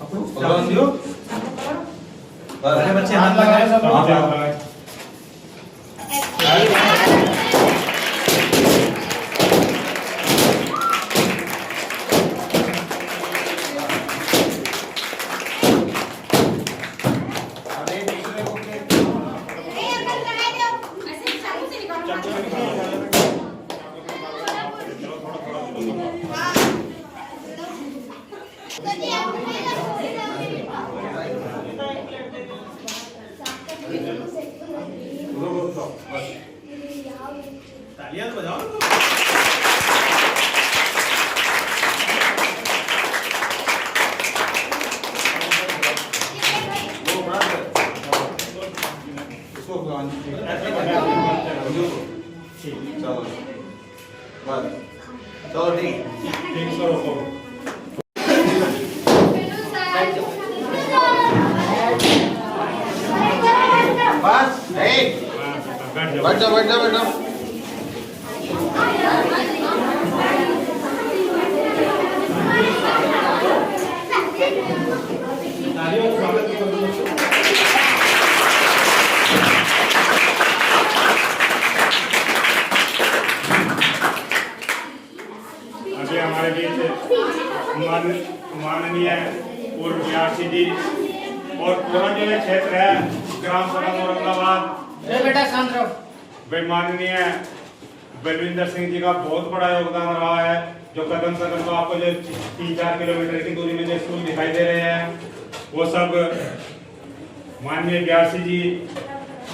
भगवान दियो बच्चे हाथ लगाए सब तालियां तो बजाओ चलो बस चलो ठीक करो बस बैठ जाओ अभी हमारे बीच माननीय पूर्व बीआरसी जी और पूरा जो क्षेत्र है ग्राम सभा औरंगाबाद बेटा शांत रहो। माननीय बलविंदर सिंह जी का बहुत बड़ा योगदान रहा है। जो कदम से कदम आपको जो 3-4 किलोमीटर की दूरी में जो स्कूल दिखाई दे रहे हैं वो सब माननीय बीआरसी जी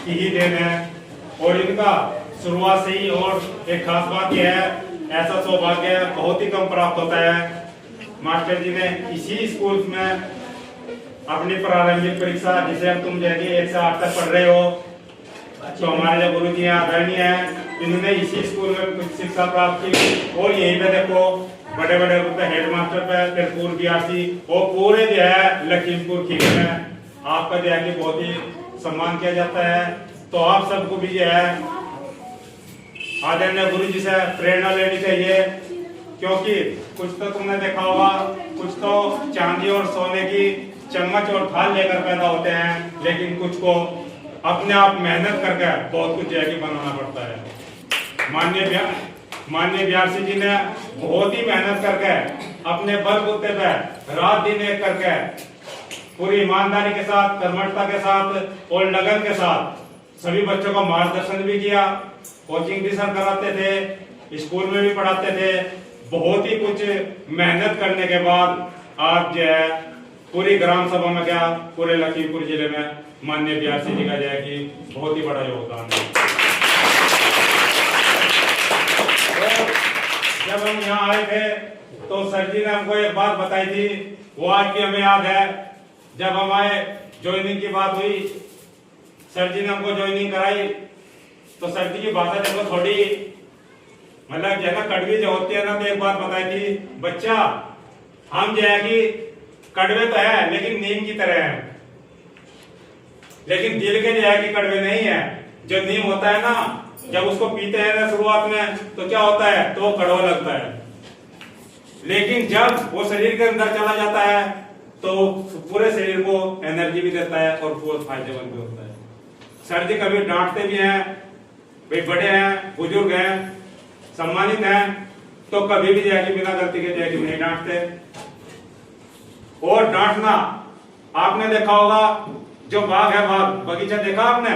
की ही देन है। और इनका शुरुआत से ही और एक खास बात यह है, ऐसा सौभाग्य बहुत ही कम प्राप्त होता है। मास्टर जी ने इसी स्कूल में अपनी प्रारंभिक परीक्षा जिसे अब तुम जाके 1 से 8 तक पढ़ रहे हो, तो हमारे जो गुरु जी आदरणीय हैं इन्होंने इसी स्कूल में कुछ शिक्षा प्राप्त की। और यहीं पे देखो बड़े बड़े हेड मास्टर पे फिर पूर्व बीआरसी और पूरे जो है लखीमपुर खीरी में आपका जो है कि बहुत ही सम्मान किया जाता है। तो आप सबको भी जो है आदरणीय गुरु जी से प्रेरणा लेनी चाहिए, क्योंकि कुछ तो तुमने देखा होगा, कुछ तो चांदी और सोने की चम्मच और थाल लेकर पैदा होते हैं, लेकिन कुछ को अपने आप मेहनत करके बहुत कुछ जो है कि बनाना पड़ता है। माननीय बीआरसी जी ने बहुत ही मेहनत करके अपने बलबूते पे रात दिन एक करके पूरी ईमानदारी के साथ, कर्मठता के साथ और लगन के साथ सभी बच्चों का मार्गदर्शन भी किया। कोचिंग भी सर कराते थे, स्कूल में भी पढ़ाते थे। बहुत ही कुछ मेहनत करने के बाद आज जो है पूरी ग्राम सभा में क्या पूरे लखीमपुर जिले में माननीय बीआरसी जी का जो है कि बहुत ही बड़ा योगदान है। जब हम यहाँ आए थे तो सर जी ने हमको एक बात बताई थी, वो आज भी हमें याद है। जब हम आए ज्वाइनिंग की बात हुई, सर जी ने हमको ज्वाइनिंग कराई, तो सर जी की भाषा देखो थोड़ी मतलब जो है ना कड़वी जो होती है ना, तो एक बात बताई थी, बच्चा हम जो है कि कड़वे तो है लेकिन नीम की तरह है, लेकिन दिल के जो है कि कड़वे नहीं है। जो नीम होता है ना, जब उसको पीते हैं ना शुरुआत में तो क्या होता है, तो वो कड़वा लगता है, लेकिन जब वो शरीर के अंदर चला जाता है तो पूरे शरीर को एनर्जी भी देता है और बहुत फायदेमंद भी होता है। सर जी कभी डांटते भी हैं, भाई बड़े हैं, बुजुर्ग हैं, सम्मानित हैं, तो कभी भी जाके बिना गलती के जाके नहीं डांटते। और डांटना आपने देखा होगा, जो बाग है बाग बगीचा देखा आपने,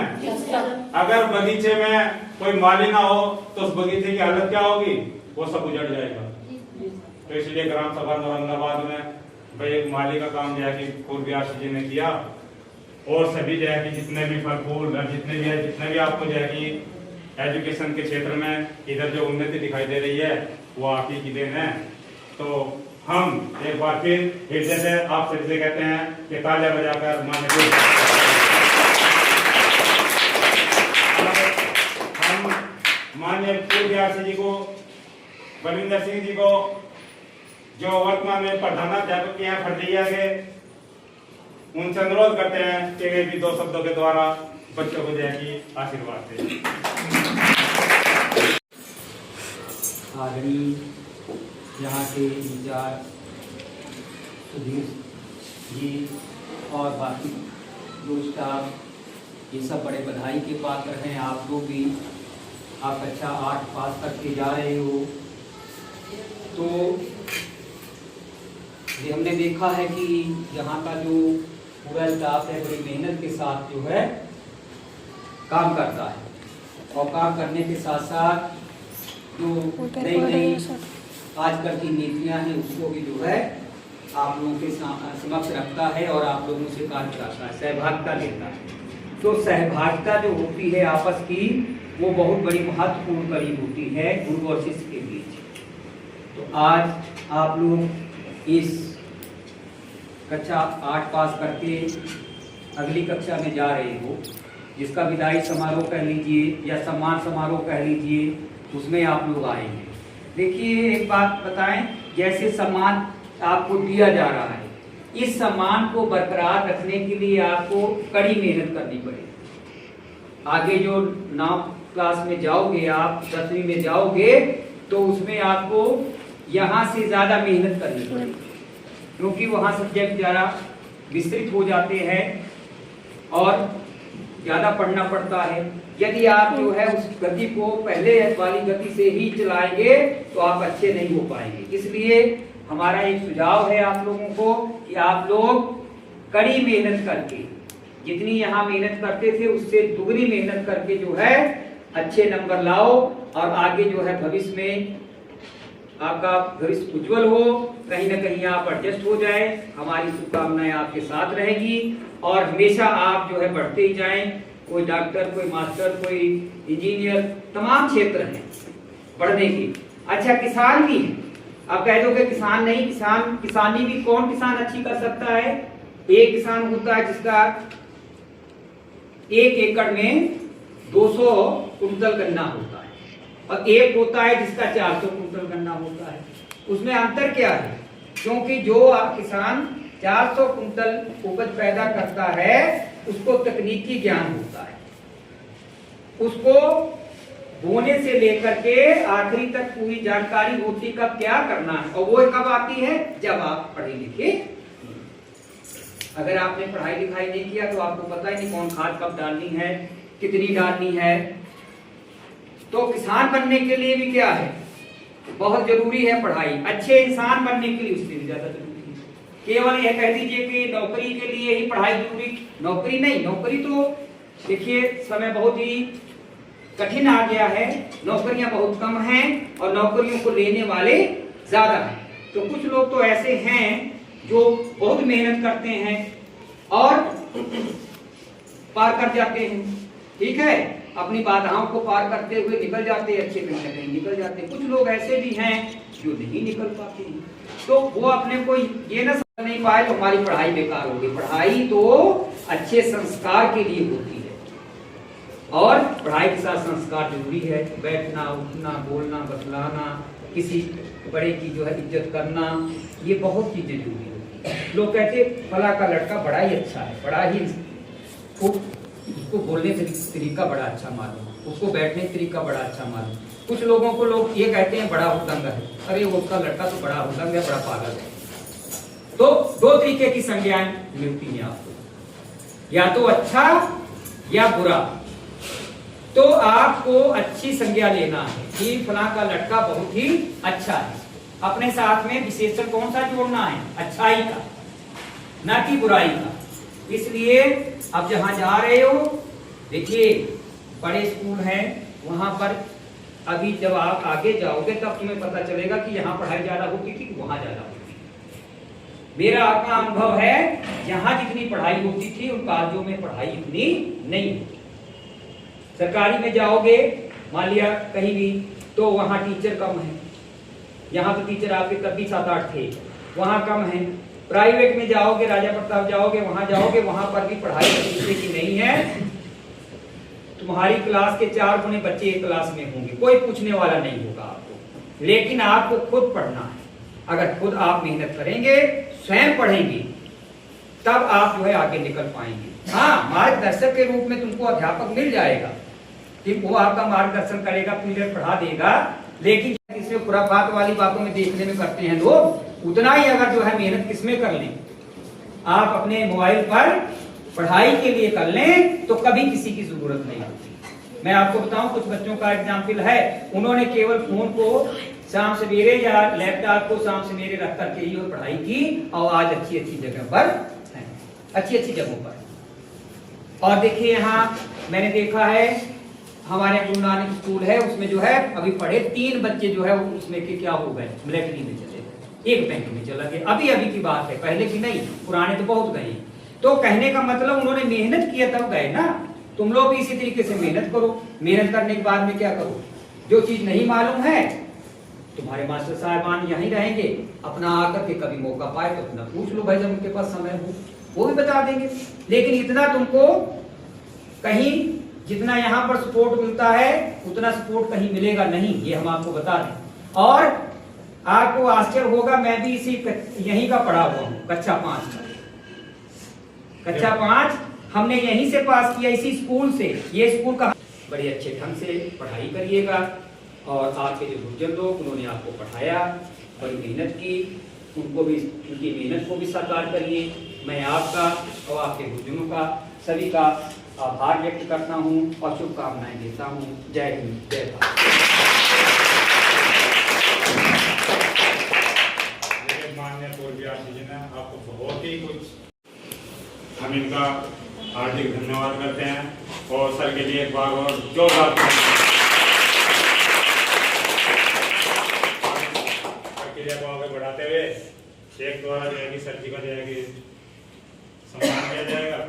अगर बगीचे में कोई माली ना हो तो उस बगीचे की हालत क्या होगी, वो सब उजड़ जाएगा। तो इसलिए ग्राम सभा औरंगाबाद में भाई एक माली का काम जो है कि पूर्व बीआरसी जी ने किया। और सभी जो है कि जितने भी फल फूल जितने भी आपको जो है कि एजुकेशन के क्षेत्र में इधर जो उन्नति दिखाई दे रही है वो आप ही की देन है। तो हम एक बार फिर हृदय से आप सबसे कहते हैं कि तालियां बजाकर हम माननीय पूर्व बीआरसी जी को, बलविंदर सिंह जी को, जो वर्तमान में प्रधानाध्यापक हैं फर्दिया के, उनसे अनुरोध करते हैं कि वे भी 2 शब्दों के द्वारा बच्चों को जाएगी आशीर्वाद दें। आदरणीय यहाँ के इंचार्ज सुधीर जी और बाकी जो स्टाफ, ये सब बड़े बधाई के पात्र हैं। आप लोग भी, आप कक्षा 8 पास करके जा रहे हो, तो ये हमने देखा है कि यहाँ का जो पूरा स्टाफ है बड़ी मेहनत के साथ जो है काम करता है, और काम करने के साथ साथ जो नई नई आजकल की नीतियाँ हैं उसको भी जो है आप लोगों के समक्ष रखता है और आप लोगों से कार्य कराता है, सहभागिता देता है। तो सहभागिता जो होती है आपस की, वो बहुत बड़ी महत्वपूर्ण कड़ी होती है गुरु और शिष्य के बीच। तो आज आप लोग इस कक्षा 8 पास करके अगली कक्षा में जा रहे हो, जिसका विदाई समारोह कह लीजिए या सम्मान समारोह कह लीजिए, उसमें आप लोग आएंगे। देखिए एक बात बताएं, जैसे सम्मान आपको दिया जा रहा है, इस सम्मान को बरकरार रखने के लिए आपको कड़ी मेहनत करनी पड़ेगी। आगे जो 9 क्लास में जाओगे, आप 10वीं में जाओगे, तो उसमें आपको यहाँ से ज़्यादा मेहनत करनी पड़ेगी, क्योंकि वहाँ सब्जेक्ट ज़्यादा विस्तृत हो जाते हैं और ज़्यादा पढ़ना पड़ता है। यदि आप जो है उस गति को पहले वाली गति से ही चलाएंगे तो आप अच्छे नहीं हो पाएंगे। इसलिए हमारा एक सुझाव है आप लोगों को कि आप लोग कड़ी मेहनत करके, जितनी यहाँ मेहनत करते थे उससे दुगनी मेहनत करके जो है अच्छे नंबर लाओ, और आगे जो है भविष्य में आपका भविष्य उज्जवल हो, कहीं ना कहीं आप एडजस्ट हो जाए। हमारी शुभकामनाएं आपके साथ रहेगी और हमेशा आप जो है बढ़ते ही जाएं। कोई डॉक्टर, कोई मास्टर, कोई इंजीनियर, तमाम क्षेत्र हैं पढ़ने की। अच्छा, किसान भी है। आप कह दोगे किसान नहीं, किसानी भी कौन किसान अच्छी कर सकता है? एक किसान होता है जिसका 1 एकड़ में 200 कुंटल गन्ना होता है, और एक होता है जिसका 400 कुंटल गन्ना होता है। उसमें अंतर क्या है? क्योंकि जो किसान 400 कुंटल उपज पैदा करता है उसको तकनीकी ज्ञान होता है, उसको बोने से लेकर के आखिरी तक पूरी जानकारी होती कब क्या करना है, और वो कब आती है जब आप पढ़े लिखे। अगर आपने पढ़ाई लिखाई नहीं किया तो आपको पता ही नहीं कौन खाद कब डालनी है, कितनी डालनी है। तो किसान बनने के लिए भी क्या है, बहुत जरूरी है पढ़ाई। अच्छे इंसान बनने के लिए उससे भी ज्यादा जरूरी है। केवल यह कह दीजिए कि नौकरी के लिए ही पढ़ाई जरूरी, नौकरी नहीं। नौकरी तो देखिए समय बहुत ही कठिन आ गया है, नौकरियां बहुत कम हैं और नौकरियों को लेने वाले ज्यादा हैं। तो कुछ लोग तो ऐसे हैं जो बहुत मेहनत करते हैं और पार कर जाते हैं, ठीक है, अपनी बाधाओं को पार करते हुए निकल जाते हैं, अच्छे कहीं ना कहीं निकल जाते हैं। कुछ लोग ऐसे भी हैं जो नहीं निकल पाते हैं, तो वो अपने को ये ना समझ नहीं पाए तो हमारी पढ़ाई बेकार होगी। पढ़ाई तो अच्छे संस्कार के लिए होती है, और पढ़ाई के साथ संस्कार जरूरी है। बैठना, उठना, बोलना, बतलाना, किसी बड़े की जो है इज्जत करना, ये बहुत चीजें जरूरी होती है। लोग कहते फला का लड़का बड़ा ही अच्छा है, बड़ा ही उसको बोलने का तरीका बड़ा अच्छा मालूम, उसको बैठने का तरीका बड़ा अच्छा मालूम। कुछ लोगों को लोग ये कहते हैं बड़ा हुदंग है, अरे वो उसका लड़का तो बड़ा हुदंग है, बड़ा पागल है। तो 2 तरीके की संज्ञाएं मिलती हैं आपको, या तो अच्छा या बुरा। तो आपको अच्छी संज्ञा लेना है कि फला का लड़का बहुत ही अच्छा है। अपने साथ में विशेषण कौन सा जोड़ना है? अच्छाई का, ना कि बुराई का। इसलिए अब जहां जा रहे हो, देखिए बड़े स्कूल हैं, वहां पर अभी जब आप आगे जाओगे तब तुम्हें पता चलेगा कि यहाँ पढ़ाई ज्यादा होती थी कि वहां ज्यादा होती थी। मेरा अपना अनुभव है, यहाँ जितनी पढ़ाई होती थी उन कॉलेजों में पढ़ाई इतनी नहीं होती। सरकारी में जाओगे, मान लिया कहीं भी, तो वहाँ टीचर कम है। यहाँ तो टीचर आपके तब भी 7-8 थे, वहाँ कम है। प्राइवेट में जाओगे, राजा प्रताप जाओगे, वहाँ पर भी पढ़ाई दूसरे की नहीं है। तुम्हारी क्लास के 4 गुने बच्चे एक क्लास में होंगे, कोई पूछने वाला नहीं होगा आपको, लेकिन आपको खुद पढ़ना है। अगर खुद आप मेहनत करेंगे, स्वयं पढ़ेंगे, तब आप जो है आगे निकल पाएंगे। हाँ, मार्गदर्शक के रूप में तुमको अध्यापक मिल जाएगा कि वो आपका मार्गदर्शन करेगा, पीरियड पढ़ा देगा, लेकिन इसमें खुराफात वाली बातों में देखने में करते हैं लोग, उतना ही अगर जो है मेहनत किसमें कर लें, आप अपने मोबाइल पर पढ़ाई के लिए कर लें तो कभी किसी की जरूरत नहीं होती। मैं आपको बताऊं, कुछ बच्चों का एग्जाम्पल है, उन्होंने केवल फोन को शाम सवेरे या लैपटॉप को शाम सवेरे रख करके ही और पढ़ाई की और आज अच्छी अच्छी जगह पर हैं, अच्छी अच्छी जगहों पर। और देखिए यहाँ मैंने देखा है हमारे गुरु नानक स्कूल है, उसमें जो है अभी पढ़े 3 बच्चे जो है उसमें के क्या हो गए, मिलिट्री में चले गए, एक बैंक में चला गया। अभी अभी की बात है, पहले की नहीं, पुराने तो बहुत गए। तो कहने का मतलब उन्होंने मेहनत किया तब गए ना। तुम लोग भी इसी तरीके से मेहनत करो। मेहनत करने के बाद में क्या करो, जो चीज नहीं मालूम है तुम्हारे मास्टर साहबान यहीं रहेंगे, अपना आकर के कभी मौका पाए तो अपना पूछ लो भाई, जब उनके पास समय हो वो भी बता देंगे। लेकिन इतना तुमको कहीं जितना यहाँ पर सपोर्ट मिलता है उतना सपोर्ट कहीं मिलेगा नहीं, ये हम आपको बता दें। और आपको आश्चर्य होगा, मैं भी इसी यहीं का पढ़ा हुआ हूँ, कक्षा 5 का। कक्षा 5 हमने यहीं से पास किया, इसी स्कूल से। ये स्कूल का बड़े अच्छे ढंग से पढ़ाई करिएगा। और आपके जो गुरुजन लोग उन्होंने आपको पढ़ाया, बड़ी मेहनत की, उनको भी, उनकी मेहनत को भी साकार करिए। मैं आपका और आपके गुरुजनों का सभी का आभार व्यक्त करता हूँ और शुभकामनाएं देता हूँ। जय हिंद, जय भारत। माननीय पूर्व व्यासी जी ने आपको बहुत ही कुछ, हम इनका हार्दिक धन्यवाद करते हैं और सर के लिए एक बार और जोरदार प्रक्रिया को आगे बढ़ाते हुए एक द्वारा जो है कि सर जी का जो है कि सम्मान किया जाएगा।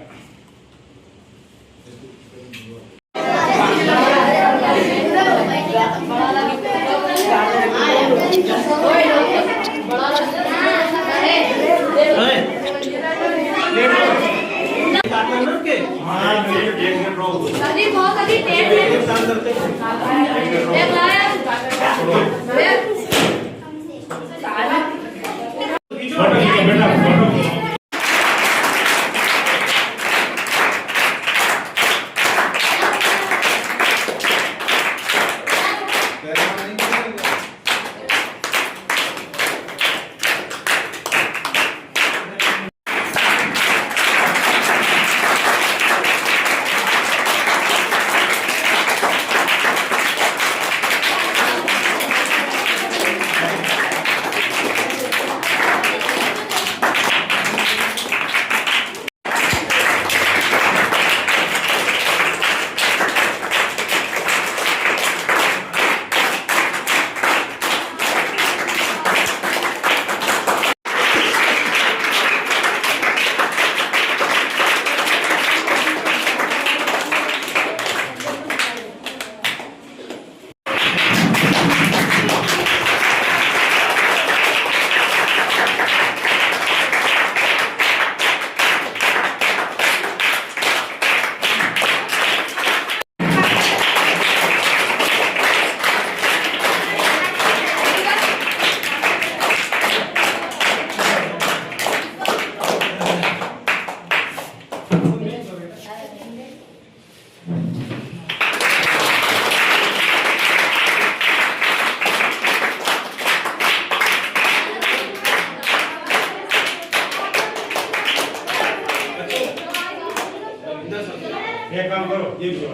एक काम करो, ये भी करो।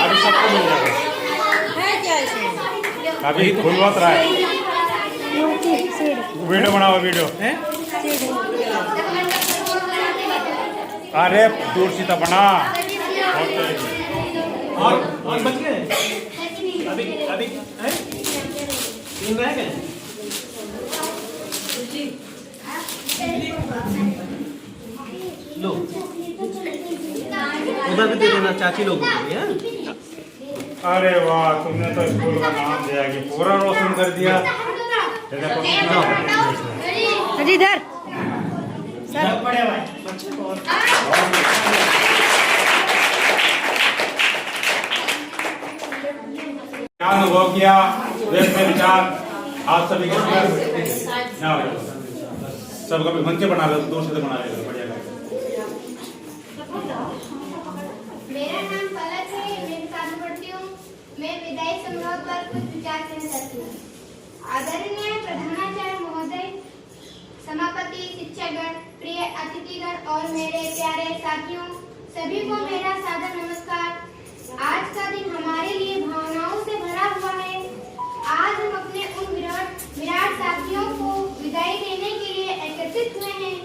अभी सबको मिल जाएगा, अभी खुलवात रहा है। वीडियो बनाओ, वीडियो। अरे दूर सीता बना। और बच गए अभी अभी हैं? 3 रह गए। लो उधर भी दे देना, चाची लोगों को भी है। अरे वाह, तुमने तो स्कूल का नाम दिया कि पूरा रोशन कर दिया। इधर सर पड़े भाई क्या अनुभव किया व्यक्त में विचार आप सभी के सबका भी मंच बना लो, दूर से बना लेगा, बढ़िया लगेगा। मेरा नाम पलक है, मैं साथ पढ़ती हूँ। मैं विदाई समारोह पर कुछ विचार कहना चाहती हूँ। आदरणीय प्रधानाचार्य महोदय, समापति, शिक्षकगण, प्रिय अतिथिगण और मेरे प्यारे साथियों, सभी को मेरा सादर नमस्कार। आज का दिन हमारे लिए भावनाओं से भरा हुआ है। आज हम अपने उन विराट साथियों को विदाई देने के लिए एकत्रित हुए हैं,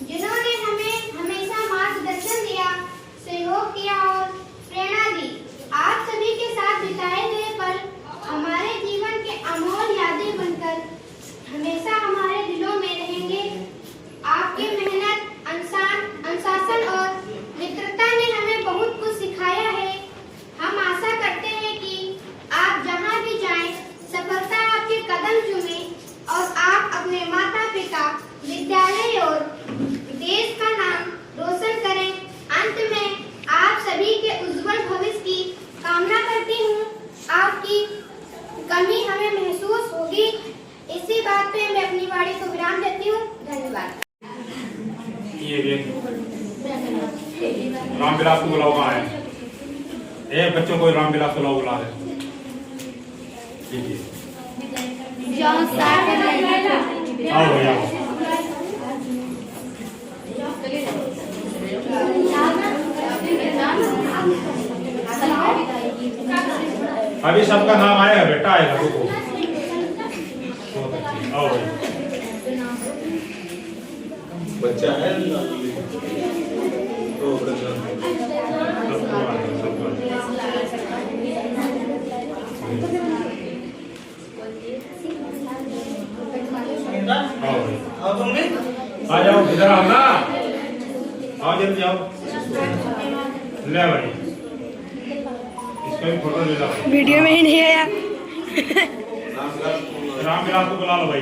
जिन्होंने हमें हमेशा मार्गदर्शन दिया, सहयोग किया और प्रेरणा दी। आप सभी के साथ बिताए गए पल हमारे जीवन के अनमोल यादें बनकर हमेशा हमारे दिलों में रहेंगे। आपकी मेहनत, अनुशासन और मित्रता ने हमें बहुत कुछ सिखाया है। हम आशा करते हैं कि आप जहां भी जाएं, सफलता आपके कदम चूमे और आप अपने माता पिता, विद्यालय और देश का नाम रोशन करें। अंत में आप सभी के उज्जवल भविष्य की कामना करती हूँ। आपकी कमी हमें महसूस होगी। इसी बात पे मैं अपनी वाणी को विराम देती हूँ। धन्यवाद। ये रामविलास को बुलाओ, कहाँ है? बच्चों को रामविलास को बुला रहे। आओ भैया, अभी सबका नाम आएगा, बेटा आएगा। रुको, आओ भैया। बच्चा है आ जाओ, इधर आओ ना, आओ जल्दी आओ। ले भाई, इसका भी फोटो ले लो। वीडियो में ही नहीं आया। रामविलास को बुला लो भाई।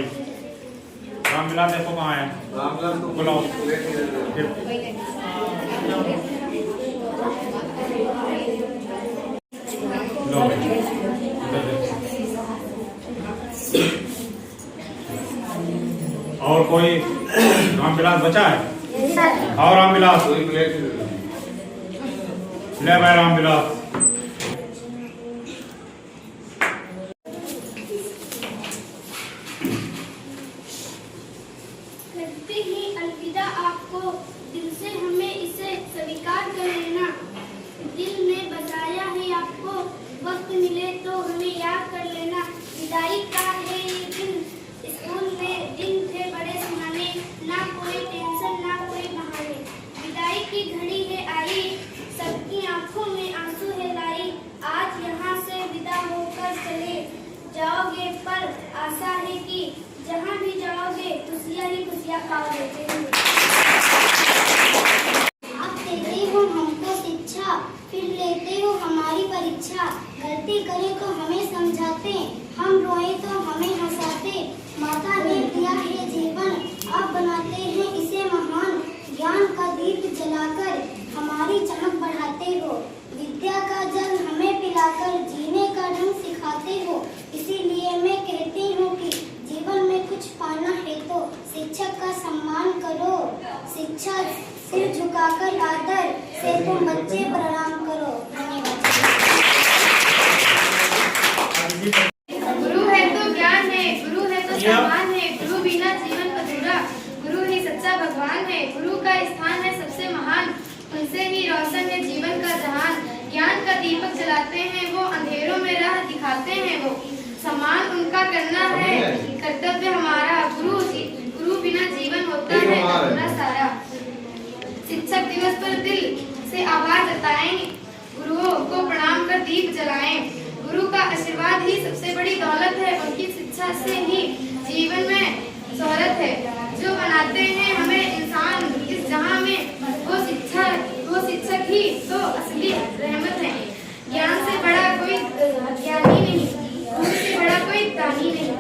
रामविलास देखो कहाँ है, रामविलास को बुलाओ। लो भाई, और कोई रामविलास बचा है? और रामविलास ले भाई, रामविलास। करते ही अलविदा आपको, दिल से हमें इसे स्वीकार कर लेना। दिल ने बताया है आपको, वक्त मिले तो हमें याद कर लेना। विदाई का है ये दिन, स्कूल में दिन थे बड़े सुहाने, ना कोई टेंशन ना कोई बहाने। विदाई की घड़ी है आई, सबकी आंखों में आंसू है लाई। आज यहाँ से विदा होकर चले जाओगे, पर आशा है कि जहाँ भी जाओगे खुशियाँ ही खुशियाँ पाओगे। आप देते हो हमको शिक्षा, फिर लेते हो हमारी परीक्षा। गलती करें तो हमें समझाते, हम रोए तो हमें हंसाते। माता ने दिया है जीवन, अब बनाते हैं इसे महान। ज्ञान का दीप जलाकर हमारी चमक बढ़ाते हो। विद्या का जल हमें पिलाकर जीने का ढंग सिखाते हो। इसीलिए मैं कहती हूँ कि जीवन में कुछ पाना है तो शिक्षक का सम्मान करो। शिक्षा सिर झुकाकर आदर से तुम बच्चे प्रणाम करो। धन्यवाद। गुरु है तो ज्ञान है, गुरु है तो सम्मान है, गुरु बिना जीवन अधूरा। गुरु ही सच्चा भगवान है, गुरु का स्थान है सबसे महान। उनसे ही रोशन है जीवन का जहान। ज्ञान का दीपक जलाते हैं वो, अंधेरों में राह दिखाते हैं वो। सम्मान उनका करना है कर्तव्य हमारा। गुरु बिना जीवन होता है अधूरा सारा। शिक्षक दिवस पर दिल से आभार जताएं, गुरुओं को प्रणाम कर दीप जलाएं। गुरु का आशीर्वाद ही सबसे बड़ी दौलत है, उनकी शिक्षा से ही जीवन में शोहरत है। जो बनाते हैं हमें इंसान इस जहां में, वो शिक्षक ही तो असली रहमत है। ज्ञान से बड़ा कोई ज्ञानी नहीं, गुरु से बड़ा कोई दानी नहीं।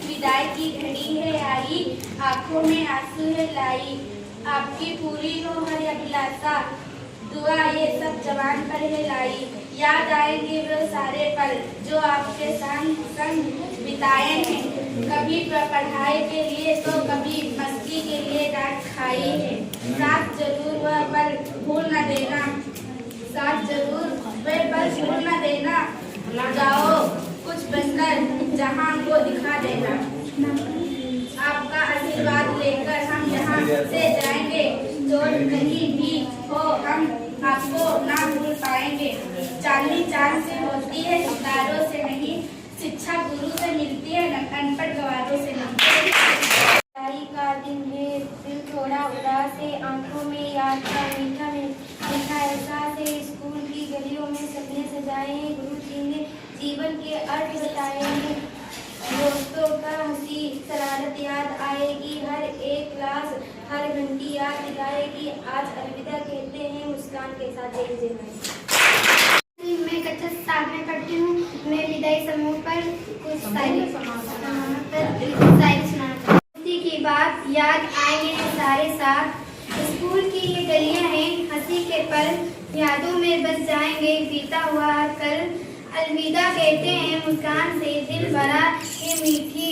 विदाई की घड़ी है आई, आंखों में आंसू है लाई। आपकी पूरी हो हर अभिलाषा। प्यासा, दुआ ये सब जवान पर है लाई। याद आएंगे वो सारे पल जो आपके संग बिताए हैं, कभी पढ़ाई के लिए तो कभी मस्ती के लिए डांट खाई है। साथ जरूर वह पल भूल न देना, साथ जरूर वह पल भूल न देना। जाओ कुछ बनकर जहां को दिखा देना। आपका आशीर्वाद लेकर हम यहाँ से जाएंगे, चोट कहीं भी हो हम आपको ना भूल पाएंगे। चांदनी चांद से होती है, सितारों से नहीं। शिक्षा गुरु से मिलती है, अनपढ़ गवारों से नहीं। का दिन है, दिल थोड़ा उदास है, आंखों में याद का मीठा एहसास है। स्कूल की गलियों में सपने सजाए हैं, गुरु जी ने जीवन के अर्थ बताए हैं। दोस्तों का हंसी शरारत याद आएगी, हर एक क्लास हर घंटी याद दिलाएगी। आज अलविदा कहते हैं मुस्कान के साथ जय जय भाई। मैं कक्षा 7 में पढ़ती हूँ। मैं विदाई समूह पर कुछ शायरी सुनाना। उसी की बात याद आएंगे सारे साथ, स्कूल की ये गलियां हैं हंसी के पल, यादों में बस जाएंगे बीता हुआ हर कल। अलविदा कहते हैं मुस्कान से, दिल भरा ये मीठी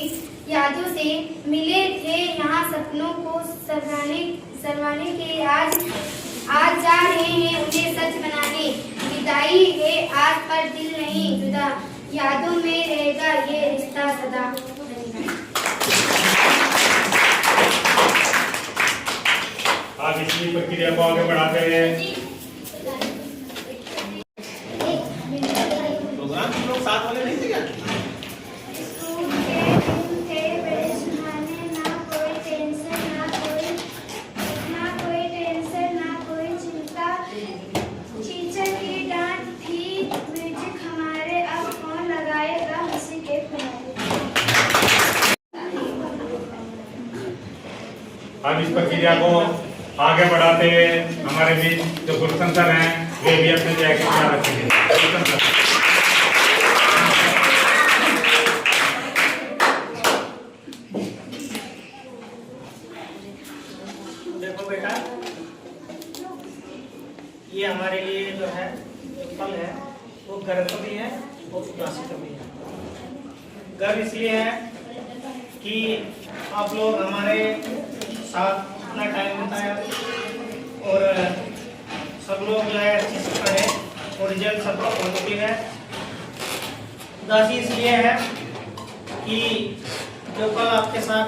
यादों से। मिले थे यहाँ सपनों को सरवाने के, आज जा रहे हैं उन्हें सच बनाने। विदाई है आज पर दिल नहीं जुदा, यादों में रहेगा ये रिश्ता सदा। आप इसी प्रक्रिया को आगे बढ़ाते हैं। प्रोग्राम तुम लोग साथ वाले नहीं थे क्या? स्कूल के दिन थे बड़े सुहाने, ना कोई टेंशन ना कोई चिंता। टीचर की डांट थी, म्यूजिक हमारे, अब कौन लगाएगा हंसी के किनारे। अब इस प्रक्रिया को आगे बढ़ाते हुए हमारे बीच जो गुलशन सर हैं वे भी अपने जगह के ख्याल रखेंगे। गुलशन सर। देखो बेटा, ये हमारे लिए जो है पल है वो गर्व भी है और उदासी भी है। गर्व इसलिए है कि आप लोग हमारे साथ अपना टाइम बिताया और सब लोग जो है अच्छे से पढ़े और रिजल्ट सबका पॉजिटिव है। उदासी इसलिए है कि जो पल आपके साथ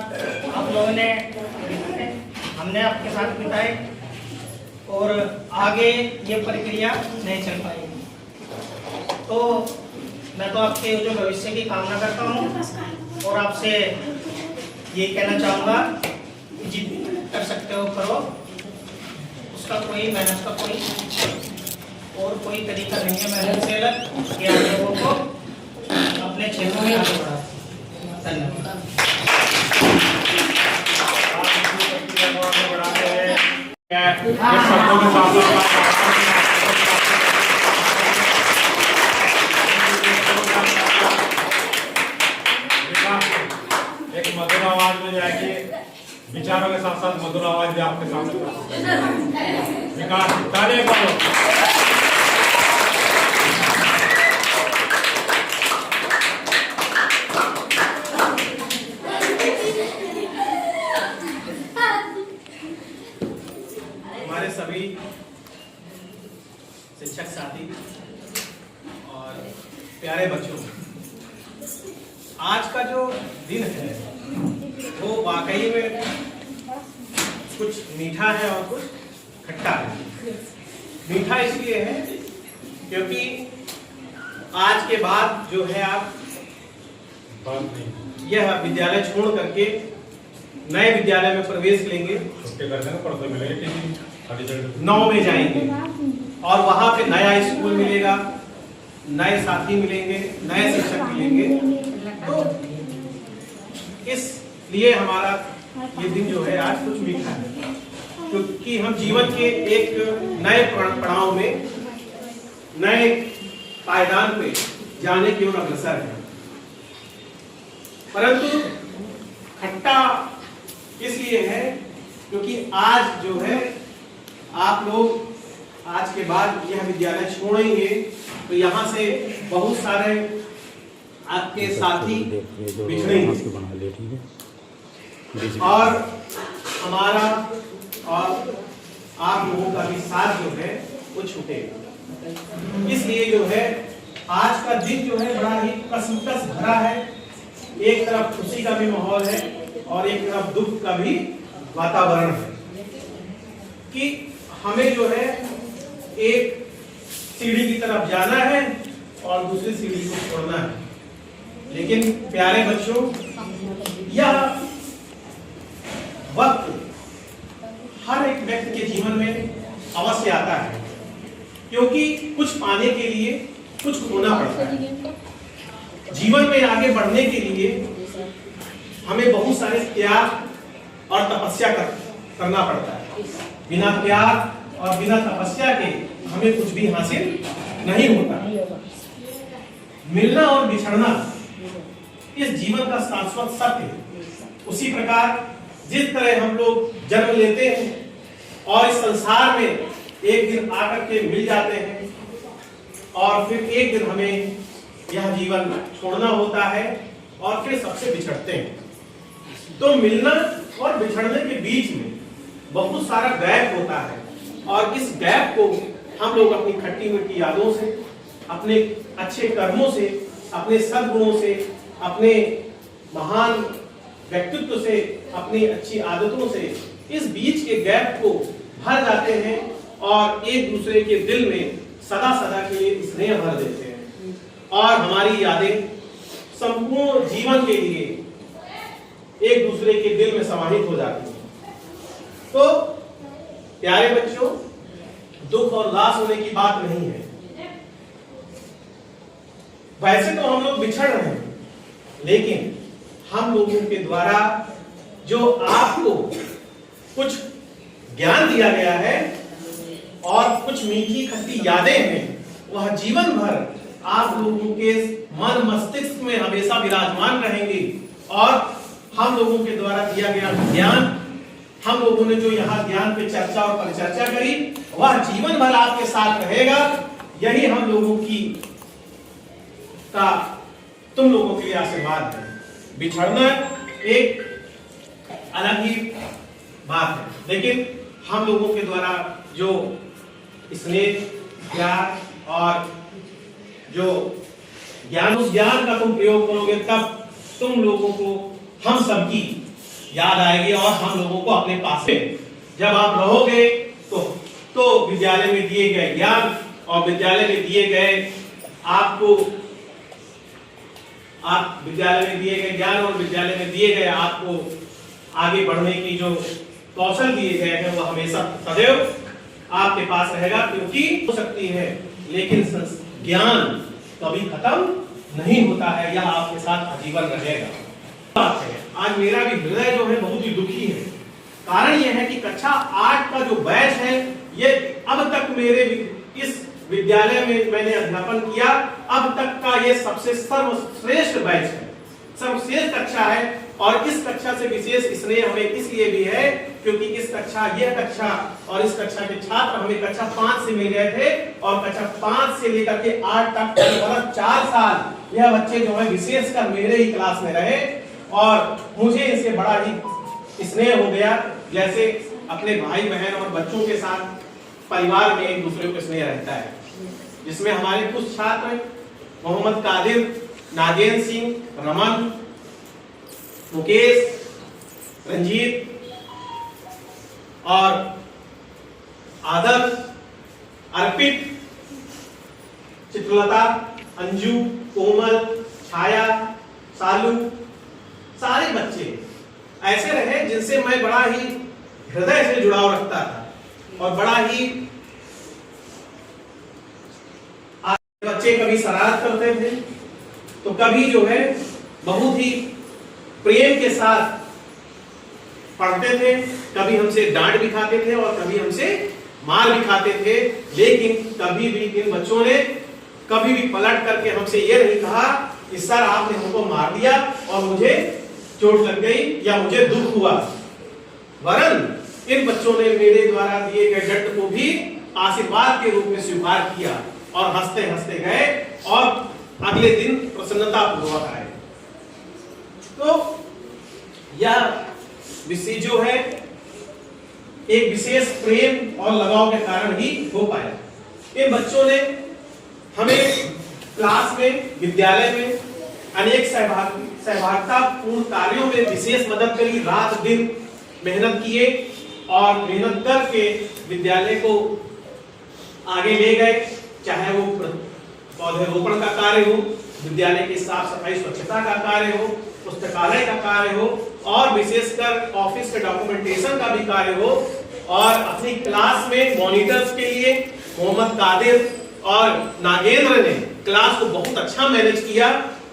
आप लोगों ने बिताए, हमने आपके साथ बिताए और आगे ये प्रक्रिया नहीं चल पाएगी। तो मैं तो आपके जो भविष्य की कामना करता हूँ और आपसे ये कहना चाहूँगा कि जितनी कर सकते हो करो, उसका कोई मेहनत का कोई और कोई तरीका नहीं है मेहनत से अलग कि आप लोगों को अपने क्षेत्र में आगे बढ़ा। धन्यवाद। एक मधुर आवाज में जाएगी, विचारों के साथ साथ मधुर आवाज भी आपके सामने। विकास तालियां करो। हमारे सभी शिक्षक साथी और प्यारे बच्चों, आज का जो दिन है वो वाकई में कुछ मीठा है और कुछ खट्टा है। मीठा इसलिए है क्योंकि आज के बाद जो है आप यह विद्यालय छोड़ करके नए विद्यालय में प्रवेश लेंगे, 9 में जाएंगे और वहां पे नया स्कूल मिलेगा, नए साथी मिलेंगे, नए शिक्षक मिलेंगे। तो इसलिए हमारा ये दिन जो है आज कुछ मीठा है, क्योंकि हम जीवन के एक नए पड़ाव में, नए पायदान पे जाने की ओर अग्रसर है। परंतु खट्टा इसलिए है क्योंकि आज जो है आप लोग आज के बाद यह विद्यालय छोड़ेंगे तो यहाँ से बहुत सारे आपके साथी बिछड़ेंगे और हमारा और आप लोगों का भी साथ जो है वो छूटेगा। इसलिए जो है आज का दिन जो है बड़ा ही कसमकस भरा है। एक तरफ खुशी का भी माहौल है और एक तरफ दुख का भी वातावरण है कि हमें जो है एक सीढ़ी की तरफ जाना है और दूसरी सीढ़ी को छोड़ना है। लेकिन प्यारे बच्चों, यह वक्त हर एक व्यक्ति के जीवन में अवश्य आता है, क्योंकि कुछ पाने के लिए कुछ खोना पड़ता है। जीवन में आगे बढ़ने के लिए हमें बहुत सारे त्याग और तपस्या करना पड़ता है। बिना त्याग और बिना तपस्या के हमें कुछ भी हासिल नहीं होता। मिलना और बिछड़ना इस जीवन का शाश्वत सत्य है। उसी प्रकार जिस तरह हम लोग जन्म लेते हैं और इस संसार में एक दिन आकर के मिल जाते हैं और फिर एक दिन हमें यह जीवन छोड़ना होता है और फिर सबसे बिछड़ते हैं। तो मिलना और बिछड़ने के बीच में बहुत सारा गैप होता है और इस गैप को हम लोग अपनी खट्टी मीठी यादों से, अपने अच्छे कर्मों से, अपने सद्गुणों से, अपने महान व्यक्तित्व से, अपनी अच्छी आदतों से इस बीच के गैप को भर जाते हैं और एक दूसरे के दिल में सदा सदा के लिए स्नेह भर देते हैं और हमारी यादें संपूर्ण जीवन के लिए एक दूसरे के दिल में समाहित हो जाती हैं। तो प्यारे बच्चों, दुख और उदास होने की बात नहीं है। वैसे तो हम लोग बिछड़ रहे हैं, लेकिन हम लोगों के द्वारा जो आपको कुछ ज्ञान दिया गया है और कुछ मीठी खट्टी यादें हैं, वह जीवन भर आप लोगों के मन मस्तिष्क में हमेशा विराजमान रहेंगे और हम लोगों के द्वारा दिया गया ज्ञान, हम लोगों ने जो यहाँ ज्ञान पे चर्चा और परिचर्चा करी, वह जीवन भर आपके साथ रहेगा। यही हम लोगों की का तुम लोगों के लिए आशीर्वाद है। बिछड़ना एक अलग ही बात है, लेकिन हम लोगों के द्वारा जो स्नेह, प्यार और जो ज्ञान, उस ज्ञान का तुम प्रयोग करोगे तब तुम लोगों को हम सबकी याद आएगी और हम लोगों को अपने पास में जब आप रहोगे तो विद्यालय में दिए गए ज्ञान और विद्यालय में दिए गए आपको आप विद्यालय में दिए गए ज्ञान और विद्यालय में दिए गए आपको आगे बढ़ने की जो कौशल दिए गए हैं वो हमेशा सदैव आपके पास रहेगा। क्योंकि हो सकती है लेकिन ज्ञान कभी खत्म नहीं होता है, यह आपके साथ आजीवन रहेगा। बात है, आज मेरा भी हृदय जो है बहुत ही दुखी है। कारण यह है कि कक्षा 8 का जो बैच है, ये अब तक मेरे इस विद्यालय में मैंने अध्यापन किया, अब तक का ये सबसे सर्वश्रेष्ठ बैच है, सर्वश्रेष्ठ कक्षा है। और इस कक्षा से विशेष स्नेह हमें इसलिए भी है क्योंकि इस कक्षा, यह कक्षा और इस कक्षा के छात्र हमें कक्षा 5 से मिल गए थे और कक्षा 5 से लेकर के 8 तक 4 साल यह बच्चे जो है विशेषकर मेरे ही क्लास में रहे और मुझे इससे बड़ा ही स्नेह हो गया, जैसे अपने भाई बहन और बच्चों के साथ परिवार में एक दूसरे को स्नेह रहता है। जिसमें हमारे कुछ छात्र मोहम्मद कादिर, नागेंद्र सिंह, रमन, मुकेश, रंजीत और आदर्श, अर्पित, चित्रलता, अंजू, कोमल, छाया, सालू, सारे बच्चे ऐसे रहे जिनसे मैं बड़ा ही हृदय से जुड़ाव रखता था और बड़ा ही बच्चे कभी शरारत करते थे तो कभी जो है बहुत ही प्रेम के साथ पढ़ते थे, कभी हमसे डांट भी खाते थे और कभी हमसे मार भी खाते थे, लेकिन कभी भी इन बच्चों ने कभी भी पलट करके हमसे ये नहीं कहा कि सर आपने हमको मार दिया और मुझे चोट लग गई या मुझे दुख हुआ, वरन इन बच्चों ने मेरे द्वारा दिए गए दंड को भी आशीर्वाद के रूप में स्वीकार किया और हंसते हंसते गए और अगले दिन प्रसन्नता पूर्वक आए। तो यह विषय जो है एक विशेष प्रेम और लगाव के कारण ही हो पाया। इन बच्चों ने हमें क्लास में, विद्यालय में अनेक सहभागिता पूर्ण कार्यों में विशेष मदद करी, रात दिन मेहनत किए और मेहनत करके विद्यालय को आगे ले गए, चाहे वो पौधरोपण का कार्य हो, विद्यालय की साफ सफाई स्वच्छता का कार्य हो, पुस्तकालय का कार्य हो और विशेषकर ऑफिस के डॉक्यूमेंटेशन का भी कार्य हो। और अपनी क्लास में मॉनिटर्स के लिए मोहम्मद कादिर और नागेंद्र ने क्लास को बहुत अच्छा मैनेज किया,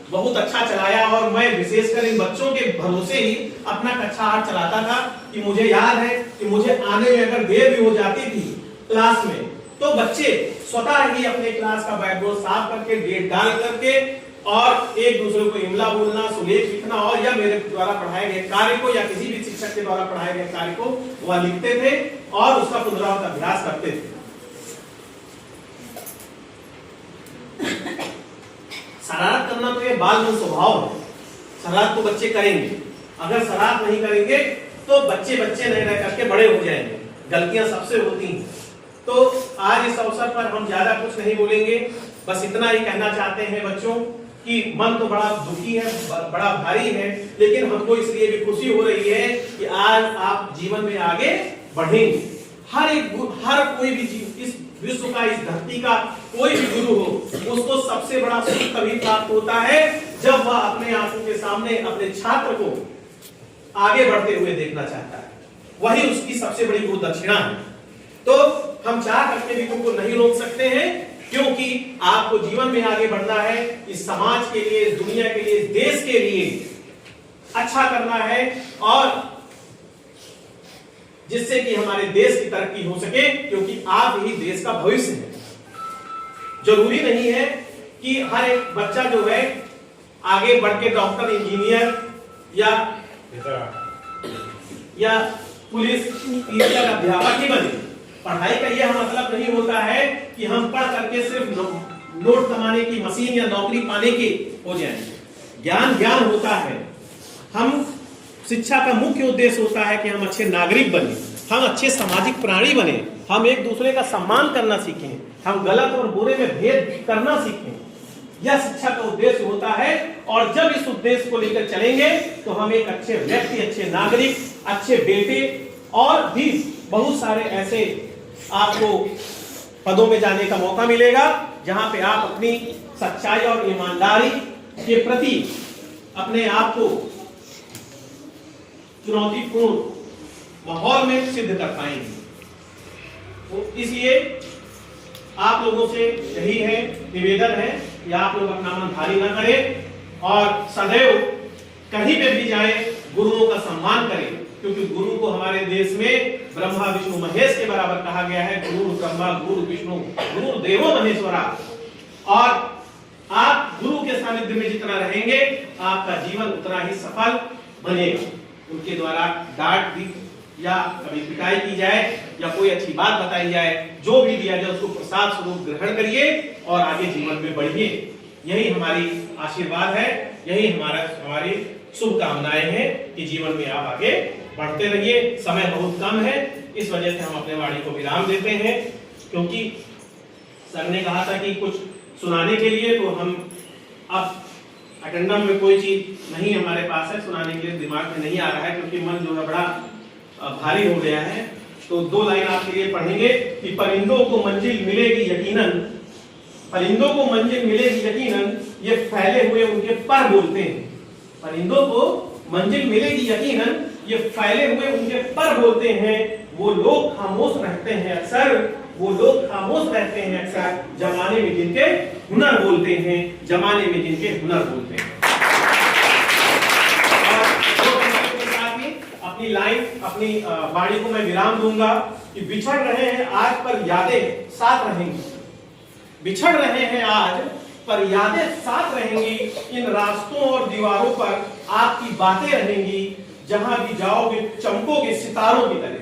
बहुत अच्छा चलाया। और मैं विशेषकर इन बच्चों के भरोसे ही अपना कक्षा 8 चलाता था कि मुझे याद है कि मुझे आने में अगर देर भी हो जाती थी क्लास में तो बच्चे स्वतः ही अपने क्लास का बैकबोर्ड साफ करके डेट डाल करके और एक दूसरे को इमला बोलना, सुलेख लिखना और या मेरे द्वारा पढ़ाए गए कार्य को या किसी भी शिक्षक के द्वारा पढ़ाए गए कार्य को वह लिखते थे और उसका पुनरावृत्त अभ्यास करते थे। शरारत करना तो ये बाल मन स्वभाव है, शरारत तो बच्चे करेंगे। अगर शरारत नहीं करेंगे तो बच्चे नहीं रह करके बड़े हो जाएंगे, गलतियां सबसे होती हैं। तो आज इस अवसर पर हम ज्यादा कुछ नहीं बोलेंगे, बस इतना ही कहना चाहते हैं बच्चों कि मन तो बड़ा दुखी है, बड़ा भारी है, लेकिन हमको इसलिए भी खुशी हो रही है कि आज आप जीवन में आगे बढ़ेंगे। हर कोई भी इस विश्व का, इस धरती का कोई भी गुरु हो, उसको सबसे बड़ा सुख तभी प्राप्त होता है जब वह अपने आंखों के सामने अपने छात्र को आगे बढ़ते हुए देखना चाहता है, वही उसकी सबसे बड़ी गुरु दक्षिणा है। तो हम चाह करके भी तुमको नहीं रोक सकते हैं, क्योंकि आपको जीवन में आगे बढ़ना है, इस समाज के लिए, इस दुनिया के लिए, इस देश के लिए अच्छा करना है और जिससे कि हमारे देश की तरक्की हो सके, क्योंकि आप ही देश का भविष्य है। जरूरी नहीं है कि हर एक बच्चा जो है आगे बढ़ के डॉक्टर, इंजीनियर या पुलिस, टीचर, अध्यापक ही बने। पढ़ाई का यह मतलब नहीं होता है कि हम पढ़ करके सिर्फ नोट कमाने की मशीन या नौकरी पाने के हो जाएंगे। ज्ञान होता है। हम शिक्षा का मुख्य उद्देश्य होता है कि हम अच्छे नागरिक बने, हम अच्छे सामाजिक प्राणी बने, हम एक दूसरे का सम्मान करना सीखें, हम गलत और बुरे में भेद करना सीखें। यह शिक्षा का उद्देश्य होता है और जब इस उद्देश्य को लेकर चलेंगे तो हम एक अच्छे व्यक्ति, अच्छे नागरिक, अच्छे बेटे और भी बहुत सारे ऐसे आपको पदों में जाने का मौका मिलेगा जहां पे आप अपनी सच्चाई और ईमानदारी के प्रति अपने आप को चुनौतीपूर्ण माहौल में सिद्ध कर पाएंगे। तो इसलिए आप लोगों से यही है, निवेदन है कि आप लोग अपना मन भारी न करें और सदैव कहीं पे भी जाए गुरुओं का सम्मान करें, क्योंकि गुरु को हमारे देश में ब्रह्मा विष्णु महेश के बराबर कहा गया है। गुरु ब्रह्मा, गुरु विष्णु, गुरु देवो महेश्वरा। और आप गुरु के सानिध्य में जितना रहेंगे आपका जीवन उतना ही सफल बनेगा। उनके द्वारा डांट दी या कभी पिटाई की जाए या कोई अच्छी बात बताई जाए, जो भी दिया जाए उसको प्रसाद स्वरूप ग्रहण करिए और आगे जीवन में बढ़िए। यही हमारी आशीर्वाद है, यही हमारी शुभकामनाएं हैं कि जीवन में आप आगे बढ़ते रहिए। समय बहुत कम है, इस वजह से हम अपने वाणी को विराम देते हैं, क्योंकि सर ने कहा था कि कुछ सुनाने के लिए, तो हम अब अटेंडम में कोई चीज नहीं हमारे पास है सुनाने के लिए, दिमाग में नहीं आ रहा है, क्योंकि मन जो है बड़ा भारी हो गया है। तो 2 लाइन आपके लिए पढ़ेंगे कि परिंदों को मंजिल मिलेगी यकीनन, परिंदों को मंजिल मिलेगी यकीनन, ये फैले हुए उनके पर बोलते हैं। परिंदों को मंजिल मिलेगी यकीनन, ये फैले हुए उनके पर बोलते हैं। वो लोग खामोश रहते हैं अक्सर, वो लोग खामोश रहते हैं अक्सर, जमाने में जिनके हुनर बोलते हैं, जमाने में जिनके हुनर बोलते हैं। अपनी लाइन, अपनी वाणी को मैं विराम दूंगा कि बिछड़ रहे हैं आज पर यादें साथ रहेंगी, बिछड़ रहे हैं आज पर यादें साथ रहेंगी। इन रास्तों और दीवारों पर आपकी बातें रहेंगी, जहां भी जाओगे चमकोगे सितारों की तरह।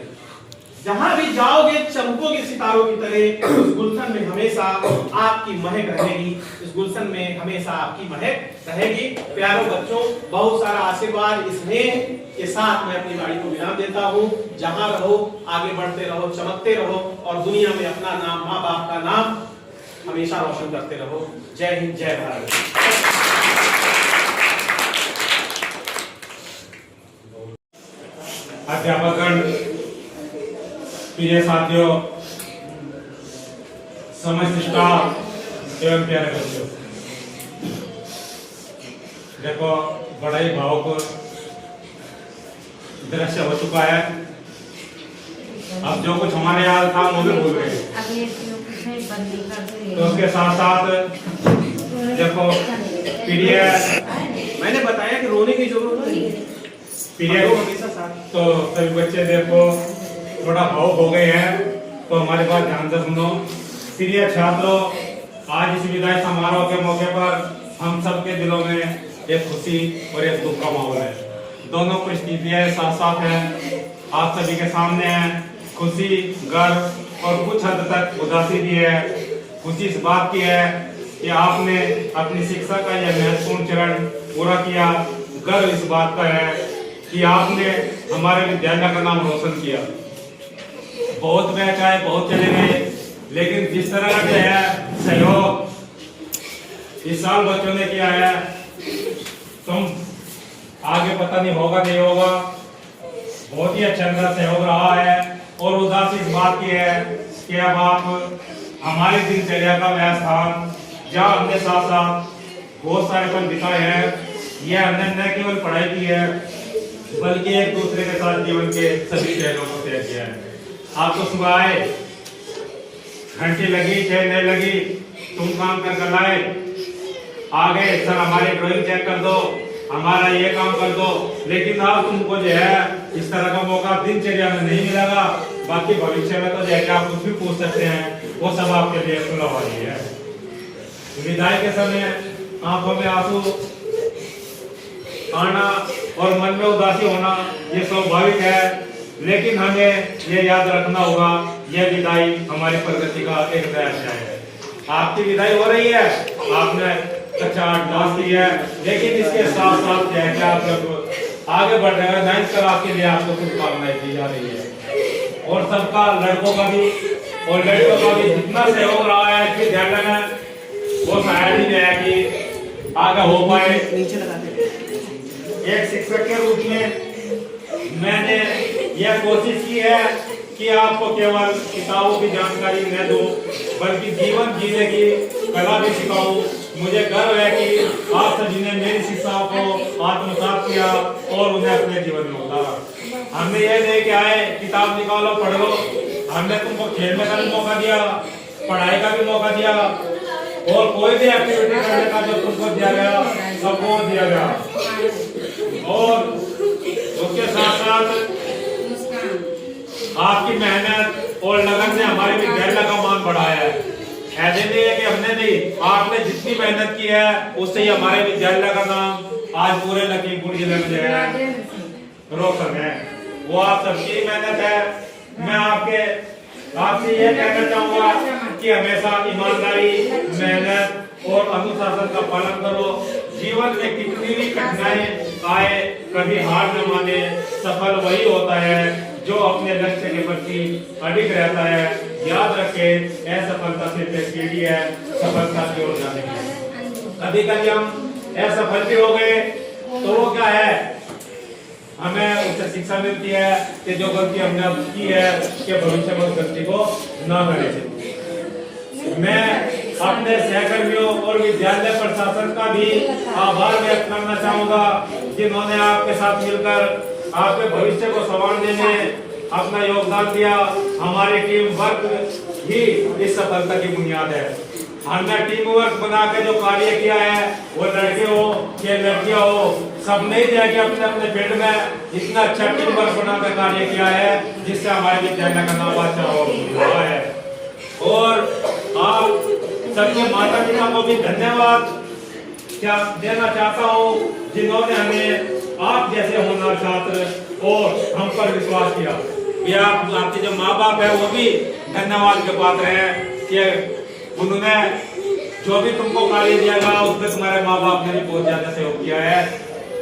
जहां भी जाओगे चमकोगे सितारों की तरह। उस गुलशन में हमेशा आपकी महक रहेगी, इस गुलशन में हमेशा आपकी महक रहेगी। प्यारों बच्चों, बहुत सारा आशीर्वाद स्नेह के साथ मैं अपनी गाड़ी को विराम देता हूँ। जहां रहो आगे बढ़ते रहो, चमकते रहो और दुनिया में अपना नाम, माँ बाप का नाम हमेशा रोशन करते रहो। जय हिंद, जय भारत। अध्यापकगण, प्रिय साथियों, समस्त स्टाफ एवं प्यारे बच्चों, देखो बड़ा ही भावुक दृश्य हो चुका है। अब जो कुछ हमारे याद था वो भी भूल गए। तो उसके साथ साथ देखो पीरियड, मैंने बताया कि रोने की जरूरत नहीं है, पीरियड हमेशा साथ। तो सभी बच्चे देखो थोड़ा भावुक हो गए हैं, तो हमारी बात ध्यान से सुनो। प्रिय छात्रों, आज इस विदाई समारोह के मौके पर हम सबके दिलों में एक खुशी और एक दुख का माहौल है। दोनों परिस्थितियां साथ साथ हैं, आप सभी के सामने है। खुशी, गर्व और कुछ हद तक उदासी भी है। खुशी इस बात की है कि आपने अपनी शिक्षा का यह महत्वपूर्ण चरण पूरा किया। गर्व इस बात का है कि आपने हमारे विद्यालय का नाम रोशन किया। बहुत बैच आए, बहुत चले गए, लेकिन जिस तरह का है सहयोग इस साल बच्चों ने किया है, तुम आगे पता नहीं होगा नहीं होगा, बहुत ही अच्छा सहयोग रहा है। और उदासी इस बात की है कि अब आप हमारे दिनचर्या का वह स्थान जहाँ हमने साथ साथ बहुत सारे पल बिताए हैं, यह हमने न केवल पढ़ाई की है बल्कि एक दूसरे के साथ जीवन के सभी पहलुओं को तय किया है। आप तो सुबह आए, घंटी लगी चाहे नहीं लगी, तुम काम कर कर लाए, आ गए सर हमारी ड्राइंग चेक कर दो, हमारा ये काम कर दो। लेकिन अब तुमको जो है इस तरह का मौका दिनचर्या में नहीं मिलेगा। बाकी भविष्य में तो जैसे आप कुछ भी पूछ सकते हैं, वो सब आपके लिए खुला हुआ है। विदाई के समय आंखों में आंसू आना और मन में उदासी होना ये स्वाभाविक है, लेकिन हमें ये याद रखना होगा यह विदाई हमारी प्रगति का एक नया अध्याय है। आपकी विदाई हो रही है, आपने कक्षा 8 पास की है, लेकिन इसके साथ साथ क्या है कि आप जब आगे बढ़ रहे हैं 9th क्लास के लिए आपको शुभकामनाएं दी जा रही है। और सबका, लड़कों का भी और लड़कियों का भी जितना सहयोग रहा है विद्यालय में, वो शायद ही है कि आगे हो पाए। एक शिक्षक के रूप में मैंने यह कोशिश की है कि आपको केवल किताबों की जानकारी न दूं, बल्कि जीवन जीने की कला भी सिखाऊं। मुझे गर्व है कि आप सभी ने मेरी शिक्षाओं को आत्मसात किया और उन्हें अपने जीवन में उतारा। हमने ये नहीं कि आए किताब निकालो पढ़ लो, हमने तुमको खेलने का भी मौका दिया, पढ़ाई का भी मौका दिया, और कोई भी एक्टिविटी करने का जो तुमको दिया गया सबको दिया गया। और उसके साथ साथ आपकी मेहनत और लगन ने हमारे विद्यालय का मान बढ़ाया है। ऐसे नहीं है कि हमने नहीं, आपने जितनी मेहनत की है उससे ही हमारे विद्यालय का नाम आज पूरे लखीमपुर जिले में जो है रोशन है। वो आप सबकी मेहनत है। मैं आपसे ये कहना चाहूंगा कि हमेशा ईमानदारी, मेहनत और अनुशासन का पालन करो। जीवन में कितनी भी कठिनाई आए, कभी हार न माने। सफल वही होता है जो अपने लक्ष्य के प्रति अडिग रहता है। याद रखें, असफलता सिर्फ एक सीढ़ी है सफलता की ओर जाने की। कभी कभी हम असफल भी हो गए तो वो क्या है, हमें उससे शिक्षा मिलती है कि जो गलती हमने अब की है कि भविष्य में उस गलती को न करें। मैं अपने सहकर्मियों और विद्यालय प्रशासन का भी आभार व्यक्त करना चाहूंगा, जिन्होंने आपके साथ मिलकर आपके भविष्य को संवारने में अपना योगदान दिया। हमारी टीम वर्क ही इस सफलता की बुनियाद है। हमने टीम वर्क बना के जो कार्य किया है, वो लड़के हो या लड़कियां हो, सबने जाके अपने अपने फील्ड में इतना अच्छा टीम वर्क बनाकर कार्य किया है, जिससे हमारे विद्यालय का नाम अच्छा हुआ है। और आप सबके माता पिता को भी धन्यवाद देना चाहता हूँ, जिन्होंने हमें आप जैसे होनहार छात्र और हम पर विश्वास किया। भी आपके जो माँ बाप है वो भी धन्यवाद के पात्र हैं कि उन्होंने जो भी तुमको कार्य दिया गया उसमें तुम्हारे माँ बाप ने भी बहुत ज्यादा सहयोग किया है।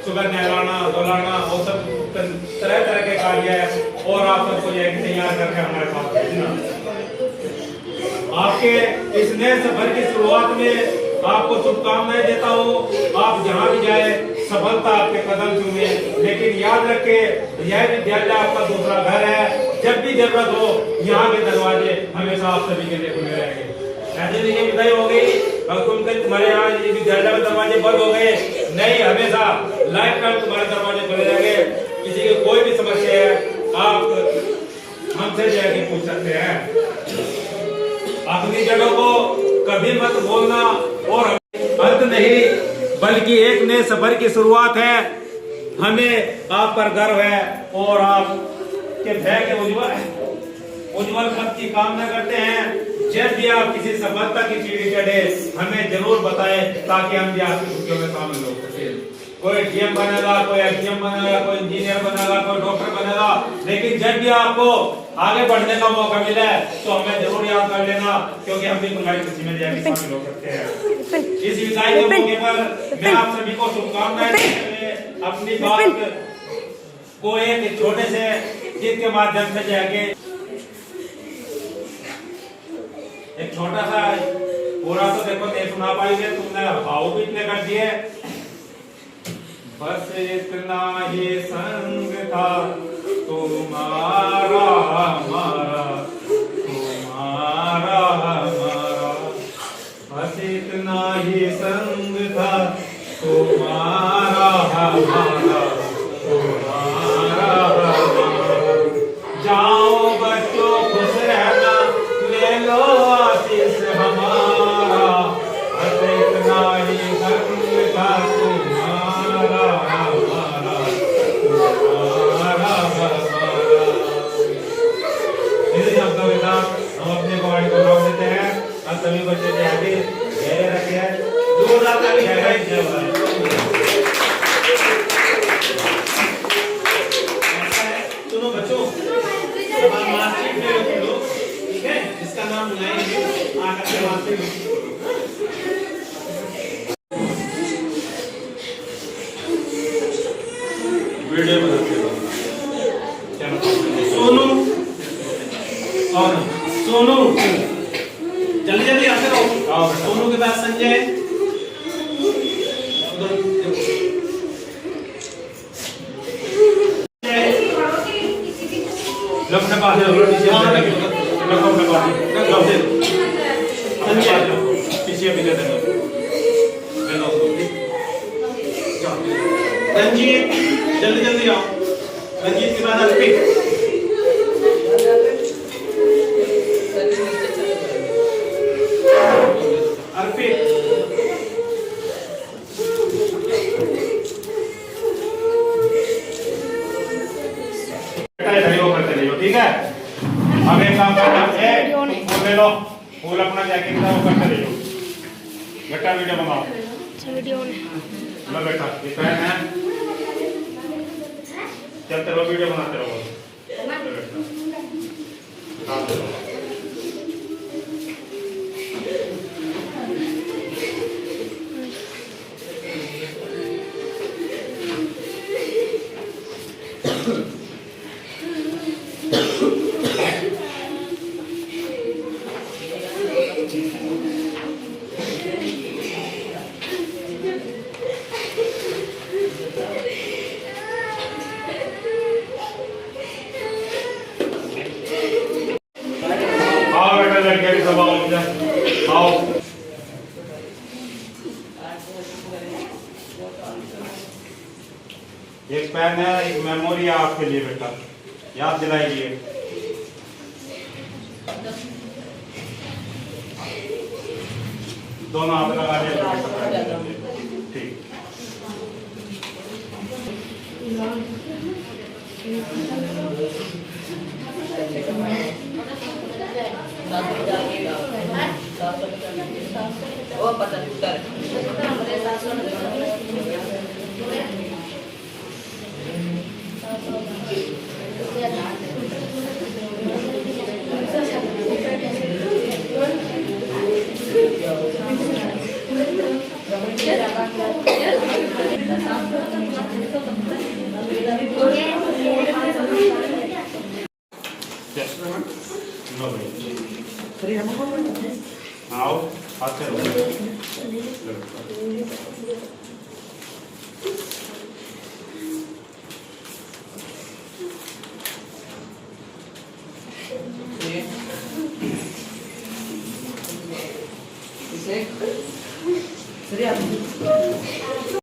सुबह नहलाना धुलाना वो सब तरह तरह के कार्य है और आप सबको ये तैयार करके हमारे पास भेजना। आपके इस नए सफर की शुरुआत में आपको शुभकामनाएं देता हूँ। आप जहाँ भी जाए सफलता आपके कदम चूमे, लेकिन याद रखे यह विद्यालय आपका दूसरा घर है। जब भी जरूरत हो यहाँ के दरवाजे हमेशा आप सभी के लिए खुले रहेंगे। ऐसे नहीं विदाई हो गई और तुम्हारे यहाँ विद्यालय में दरवाजे बंद हो गए, नहीं, हमेशा लाइफ टाइम तुम्हारे दरवाजे खुले रहेंगे। किसी की कोई भी समस्या है आप हमसे जाके पूछ सकते हैं। अपनी जगह को कभी मत बोलना और अंत नहीं बल्कि एक नए सफर की शुरुआत है। हमें आप पर गर्व है और आप के भय के उज्जवल पद की कामना करते हैं। जब भी आप किसी सफलता की सीढ़ी चढ़े हमें जरूर बताएं ताकि हम भी आपकी खुशियों में शामिल हो सके। कोई डीएम बनेगा, कोई एसडीएम बनेगा, कोई इंजीनियर बनेगा, कोई डॉक्टर बनेगा, लेकिन जब भी आपको आगे बढ़ने का मौका मिले तो हमें जरूर याद कर लेना, क्योंकि हम भी तुम्हारी खुशी में जाके शामिल हो सकते हैं। इस विदाई के मौके पर मैं आप सभी को शुभकामनाएं देते हुए अपनी बात को एक छोटे से गीत के माध्यम से जाके एक छोटा सा, पूरा तो देखो नहीं सुना पाएंगे, तुमने भाव भी इतने कर दिए। बस इतना ही संग था तुम्हारा हमारा, तुम्हारा हमारा, बस इतना ही संग था तुम्हारा हमारा, तुम्हारा हमारा। जाओ बच्चों खुश रहना, ले लो आशीष हमारा, बस इतना ही संग था तुम्हारा हमारा, तुम्हारा हमारा। इसी शब्दों के साथ हम अपने कवाड़ी को नाम देते हैं। अब सभी बच्चे जो आगे गहरे रखे हैं, जोरदार ताली है। सुनो बच्चों, अब आप मार्कशीट ले लो तुम लोग, ठीक है? इसका नाम बुलाएंगे आकर के मार्कशीट। वीडियो बनाते हो सोनू और सोनू, जल्दी जल्दी आते रहो। सोनू के बाद संजय, लपने पास पीछे भी दे देना। रंजीत, जल्दी जल्दी आओ। रंजीत के बाद अर्पित, अर्पित, करते रहिए, ठीक है? अब एक काम करना है, फूल ले लो, फूल अपना जैकेट का वो करते रहिए। बेटा वीडियो बनाओ, लो बेटा, ये पेन है, चलते रहो, वीडियो बनाते रहो। आओ, एक पेन है, एक मेमोरी है आपके लिए बेटा, याद दिलाइए। दोनों हाथ लगा दिए, ठीक। वो पता नहीं लो भाई आओ हाथ से इसे